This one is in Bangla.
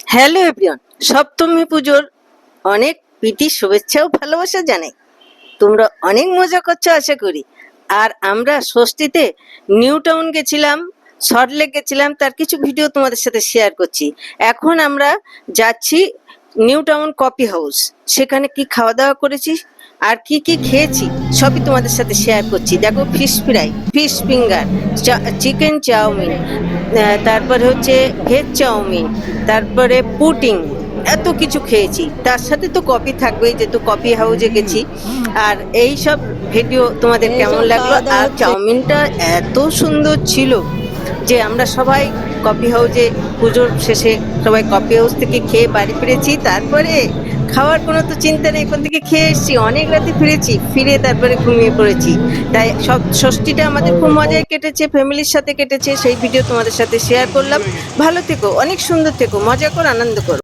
হ্যালো এভরিওয়ান, সপ্তমী পুজোর অনেক প্রীতি শুভেচ্ছা ও ভালোবাসা জানাই। তোমরা অনেক মজা করছো আশা করি। আর আমরা ষষ্ঠীতে নিউ টাউন গেছিলাম, সল্টলেক গেছিলাম, তার কিছু ভিডিও তোমাদের সাথে শেয়ার করছি। এখন আমরা যাচ্ছি নিউ টাউন কফি হাউস, সেখানে কি খাওয়া দাওয়া করেছি আর কি কি খেয়েছি সবই তোমাদের সাথে শেয়ার করছি। দেখো, fish fry, fish finger, chicken chow mein, তারপরে হচ্ছে ভেজ চাউমিন, তারপরে পুডিং, এত কিছু খেয়েছি। তার সাথে তো কফি থাকবেই, যেহেতু কফি হাউসে গেছি। আর এই সব ভিডিও তোমাদের কেমন লাগলো? আর চাউমিনটা এত সুন্দর ছিল যে আমরা সবাই কফি হাউসে পুজোর শেষে সবাই কফি হাউস থেকে খেয়ে বাড়ি ফিরেছি। তারপরে খাওয়ার কোনো তো চিন্তা নেই, এখান থেকে খেয়ে এসেছি, অনেক রাতে ফিরেছি, ফিরে তারপরে ঘুমিয়ে পড়েছি। তাই সব ষষ্ঠীটা আমাদের খুব মজায় কেটেছে, ফ্যামিলির সাথে কেটেছে। সেই ভিডিও তোমাদের সাথে শেয়ার করলাম। ভালো থেকো, অনেক সুন্দর থেকো, মজা করো, আনন্দ করো।